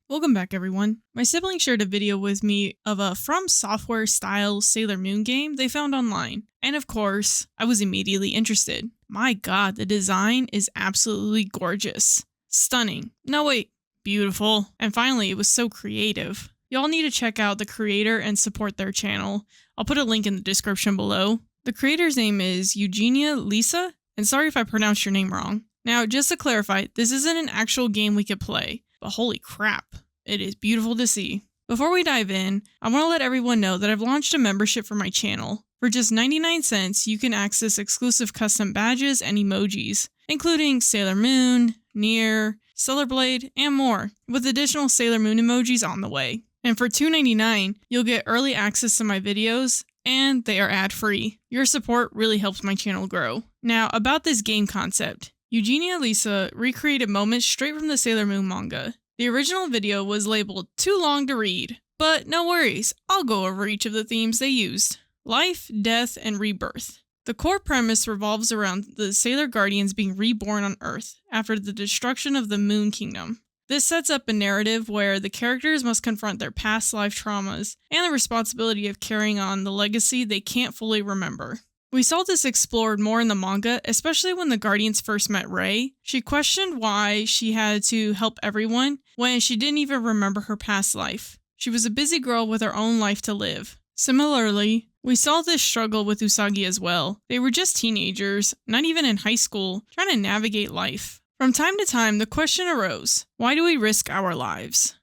Welcome back, everyone. My sibling shared a video with me of a From Software style Sailor Moon game they found online. And of course, I was immediately interested. My god, the design is absolutely gorgeous. Stunning. No wait, beautiful. And finally, it was so creative. Y'all need to check out the creator and support their channel. I'll put a link in the description below. The creator's name is Eugenia Lisa, and sorry if I pronounced your name wrong. Now, just to clarify, this isn't an actual game we could play. But holy crap, it is beautiful to see. Before we dive in, I want to let everyone know that I've launched a membership for my channel. For just 99 cents, you can access exclusive custom badges and emojis, including Sailor Moon, Nier, Stellar Blade, and more, with additional Sailor Moon emojis on the way. And for $2.99, you'll get early access to my videos, and they are ad-free. Your support really helps my channel grow. Now, about this game concept. Eugenia Lisa recreated moments straight from the Sailor Moon manga. The original video was labeled too long to read, but no worries, I'll go over each of the themes they used. Life, death, and rebirth. The core premise revolves around the Sailor Guardians being reborn on Earth after the destruction of the Moon Kingdom. This sets up a narrative where the characters must confront their past life traumas and the responsibility of carrying on the legacy they can't fully remember. We saw this explored more in the manga, especially when the Guardians first met Rei. She questioned why she had to help everyone when she didn't even remember her past life. She was a busy girl with her own life to live. Similarly, we saw this struggle with Usagi as well. They were just teenagers, not even in high school, trying to navigate life. From time to time, the question arose, why do we risk our lives?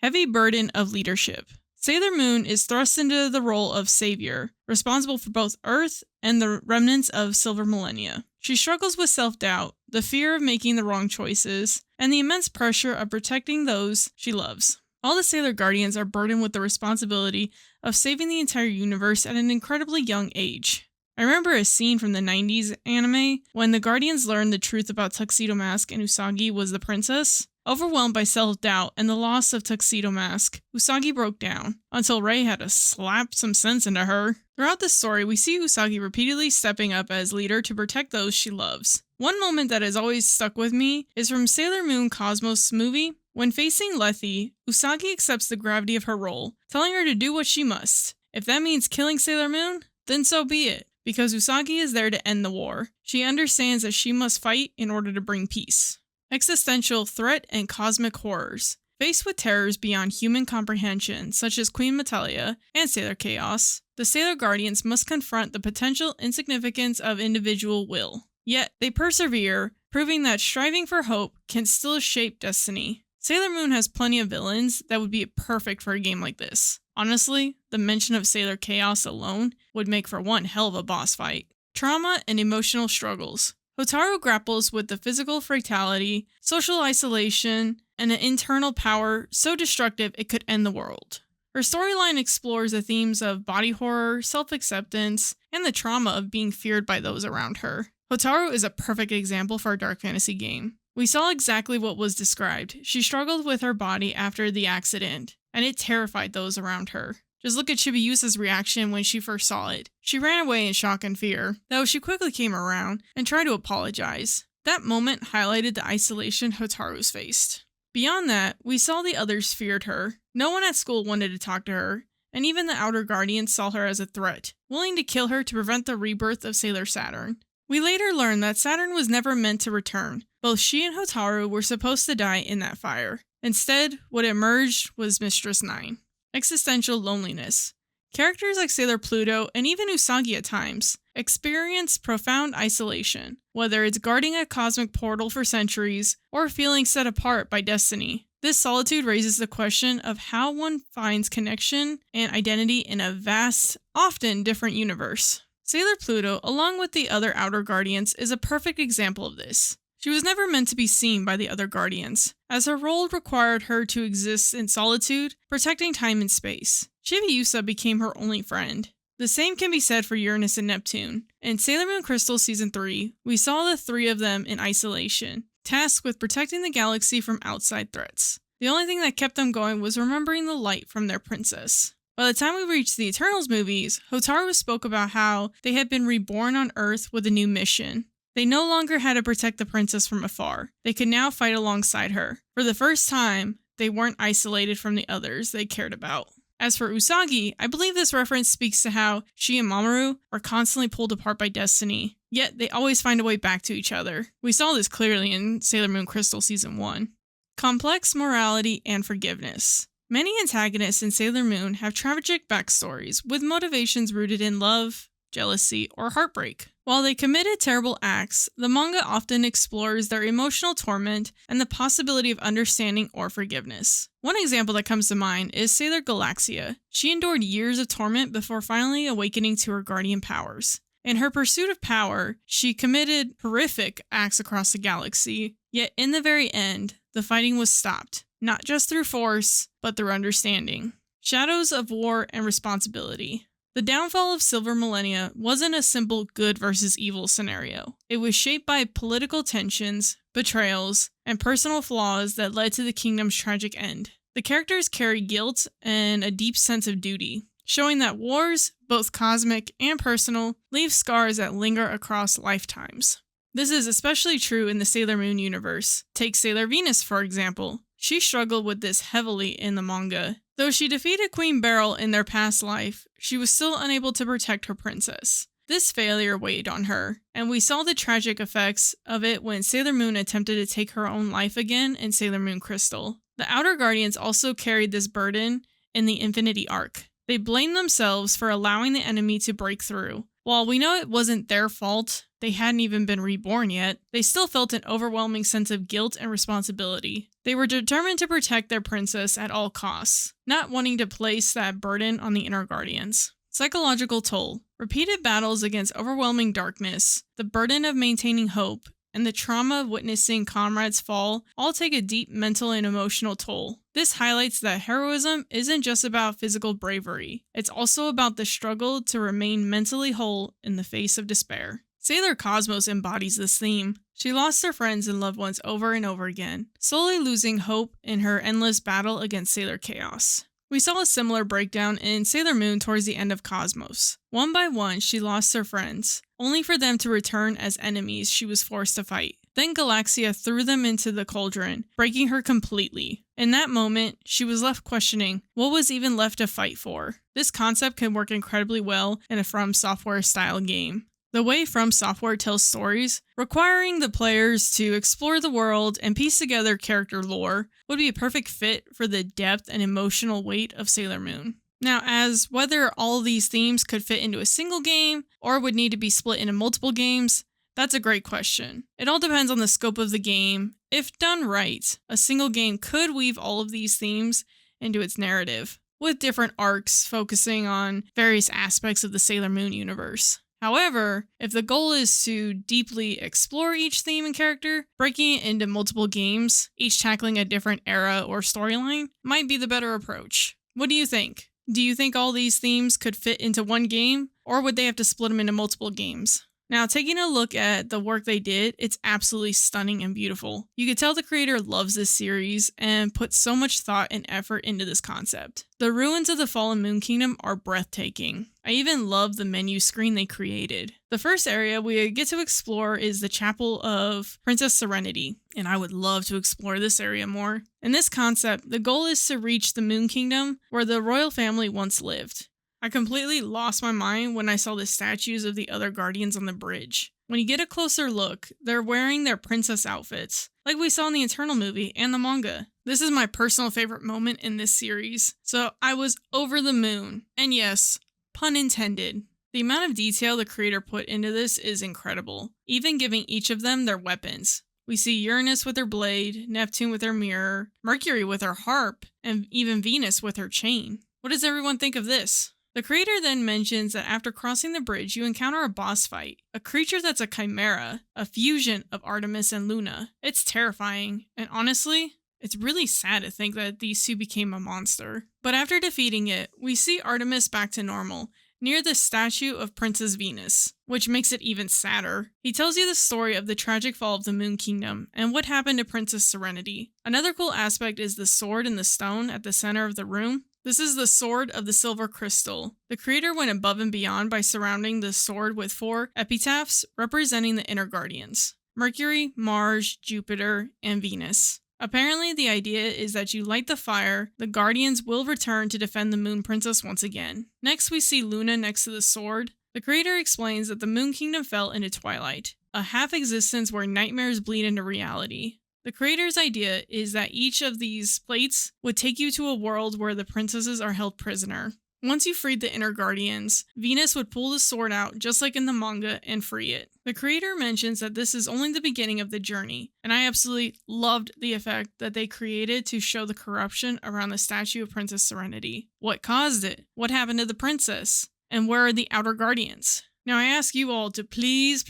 Heavy burden of leadership. Sailor Moon is thrust into the role of savior, responsible for both Earth and the remnants of Silver Millennia. She struggles with self-doubt, the fear of making the wrong choices, and the immense pressure of protecting those she loves. All the Sailor Guardians are burdened with the responsibility of saving the entire universe at an incredibly young age. I remember a scene from the 90s anime when the Guardians learned the truth about Tuxedo Mask and Usagi was the princess. Overwhelmed by self-doubt and the loss of Tuxedo Mask, Usagi broke down, until Rei had to slap some sense into her. Throughout the story, we see Usagi repeatedly stepping up as leader to protect those she loves. One moment that has always stuck with me is from Sailor Moon Cosmos movie. When facing Lethe, Usagi accepts the gravity of her role, telling her to do what she must. If that means killing Sailor Moon, then so be it, because Usagi is there to end the war. She understands that she must fight in order to bring peace. Existential threat and cosmic horrors. Faced with terrors beyond human comprehension, such as Queen Metalia and Sailor Chaos, the Sailor Guardians must confront the potential insignificance of individual will. Yet, they persevere, proving that striving for hope can still shape destiny. Sailor Moon has plenty of villains that would be perfect for a game like this. Honestly, the mention of Sailor Chaos alone would make for one hell of a boss fight. Trauma and emotional struggles. Hotaru grapples with the physical fatality, social isolation, and an internal power so destructive it could end the world. Her storyline explores the themes of body horror, self-acceptance, and the trauma of being feared by those around her. Hotaru is a perfect example for a dark fantasy game. We saw exactly what was described. She struggled with her body after the accident, and it terrified those around her. Just look at Chibiusa's reaction when she first saw it. She ran away in shock and fear, though she quickly came around and tried to apologize. That moment highlighted the isolation Hotaru's faced. Beyond that, we saw the others feared her. No one at school wanted to talk to her, and even the Outer Guardians saw her as a threat, willing to kill her to prevent the rebirth of Sailor Saturn. We later learned that Saturn was never meant to return. Both she and Hotaru were supposed to die in that fire. Instead, what emerged was Mistress 9. Existential loneliness. Characters like Sailor Pluto, and even Usagi at times, experience profound isolation, whether it's guarding a cosmic portal for centuries, or feeling set apart by destiny. This solitude raises the question of how one finds connection and identity in a vast, often different universe. Sailor Pluto, along with the other Outer Guardians, is a perfect example of this. She was never meant to be seen by the other Guardians, as her role required her to exist in solitude, protecting time and space. Chibiusa became her only friend. The same can be said for Uranus and Neptune. In Sailor Moon Crystal Season 3, we saw the three of them in isolation, tasked with protecting the galaxy from outside threats. The only thing that kept them going was remembering the light from their princess. By the time we reached the Eternals movies, Hotaru spoke about how they had been reborn on Earth with a new mission. They no longer had to protect the princess from afar. They could now fight alongside her. For the first time, they weren't isolated from the others they cared about. As for Usagi, I believe this reference speaks to how she and Mamoru are constantly pulled apart by destiny, yet they always find a way back to each other. We saw this clearly in Sailor Moon Crystal Season 1. Complex morality and forgiveness. Many antagonists in Sailor Moon have tragic backstories with motivations rooted in love, jealousy, or heartbreak. While they committed terrible acts, the manga often explores their emotional torment and the possibility of understanding or forgiveness. One example that comes to mind is Sailor Galaxia. She endured years of torment before finally awakening to her guardian powers. In her pursuit of power, she committed horrific acts across the galaxy, yet in the very end, the fighting was stopped, not just through force, but through understanding. Shadows of War and Responsibility. The downfall of Silver Millennia wasn't a simple good versus evil scenario. It was shaped by political tensions, betrayals, and personal flaws that led to the kingdom's tragic end. The characters carry guilt and a deep sense of duty, showing that wars, both cosmic and personal, leave scars that linger across lifetimes. This is especially true in the Sailor Moon universe. Take Sailor Venus, for example. She struggled with this heavily in the manga. Though she defeated Queen Beryl in their past life, she was still unable to protect her princess. This failure weighed on her, and we saw the tragic effects of it when Sailor Moon attempted to take her own life again in Sailor Moon Crystal. The Outer Guardians also carried this burden in the Infinity Arc. They blamed themselves for allowing the enemy to break through. While we know it wasn't their fault, they hadn't even been reborn yet, they still felt an overwhelming sense of guilt and responsibility. They were determined to protect their princess at all costs, not wanting to place that burden on the Inner Guardians. Psychological toll. Repeated battles against overwhelming darkness, the burden of maintaining hope, and the trauma of witnessing comrades fall all take a deep mental and emotional toll. This highlights that heroism isn't just about physical bravery, it's also about the struggle to remain mentally whole in the face of despair. Sailor Cosmos embodies this theme. She lost her friends and loved ones over and over again, slowly losing hope in her endless battle against Sailor Chaos. We saw a similar breakdown in Sailor Moon towards the end of Cosmos. One by one, she lost her friends, only for them to return as enemies she was forced to fight. Then Galaxia threw them into the cauldron, breaking her completely. In that moment, she was left questioning what was even left to fight for. This concept can work incredibly well in a From Software style game. The way From Software tells stories, requiring the players to explore the world and piece together character lore, would be a perfect fit for the depth and emotional weight of Sailor Moon. Now, as whether all of these themes could fit into a single game or would need to be split into multiple games, that's a great question. It all depends on the scope of the game. If done right, a single game could weave all of these themes into its narrative, with different arcs focusing on various aspects of the Sailor Moon universe. However, if the goal is to deeply explore each theme and character, breaking it into multiple games, each tackling a different era or storyline, might be the better approach. What do you think? Do you think all these themes could fit into one game, or would they have to split them into multiple games? Now, taking a look at the work they did, it's absolutely stunning and beautiful. You could tell the creator loves this series and put so much thought and effort into this concept. The ruins of the Fallen Moon Kingdom are breathtaking. I even love the menu screen they created. The first area we get to explore is the Chapel of Princess Serenity, and I would love to explore this area more. In this concept, the goal is to reach the Moon Kingdom where the royal family once lived. I completely lost my mind when I saw the statues of the other guardians on the bridge. When you get a closer look, they're wearing their princess outfits, like we saw in the Eternal movie and the manga. This is my personal favorite moment in this series, so I was over the moon. And yes, pun intended. The amount of detail the creator put into this is incredible, even giving each of them their weapons. We see Uranus with her blade, Neptune with her mirror, Mercury with her harp, and even Venus with her chain. What does everyone think of this? The creator then mentions that after crossing the bridge, you encounter a boss fight, a creature that's a chimera, a fusion of Artemis and Luna. It's terrifying, and honestly, it's really sad to think that these two became a monster. But after defeating it, we see Artemis back to normal, near the statue of Princess Venus, which makes it even sadder. He tells you the story of the tragic fall of the Moon Kingdom and what happened to Princess Serenity. Another cool aspect is the sword in the stone at the center of the room. This is the Sword of the Silver Crystal. The creator went above and beyond by surrounding the sword with 4 epitaphs representing the inner guardians: Mercury, Mars, Jupiter, and Venus. Apparently, the idea is that you light the fire, the guardians will return to defend the Moon Princess once again. Next, we see Luna next to the sword. The creator explains that the Moon Kingdom fell into twilight, a half-existence where nightmares bleed into reality. The creator's idea is that each of these plates would take you to a world where the princesses are held prisoner. Once you freed the inner guardians, Venus would pull the sword out just like in the manga and free it. The creator mentions that this is only the beginning of the journey, and I absolutely loved the effect that they created to show the corruption around the statue of Princess Serenity. What caused it? What happened to the princess? And where are the outer guardians? Now I ask you all to please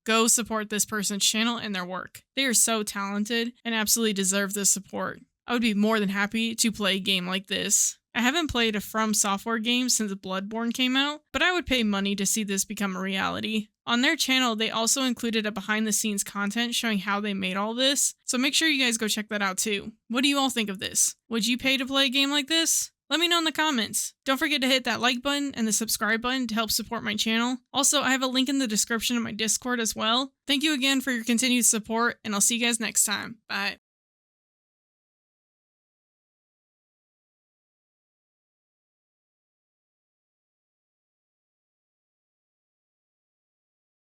go support this person's channel and their work. They are so talented and absolutely deserve this support. I would be more than happy to play a game like this. I haven't played a From Software game since Bloodborne came out, but I would pay money to see this become a reality. On their channel, they also included a behind-the-scenes content showing how they made all this, so make sure you guys go check that out too. What do you all think of this? Would you pay to play a game like this? Let me know in the comments. Don't forget to hit that like button and the subscribe button to help support my channel. Also, I have a link in the description of my Discord as well. Thank you again for your continued support, and I'll see you guys next time. Bye.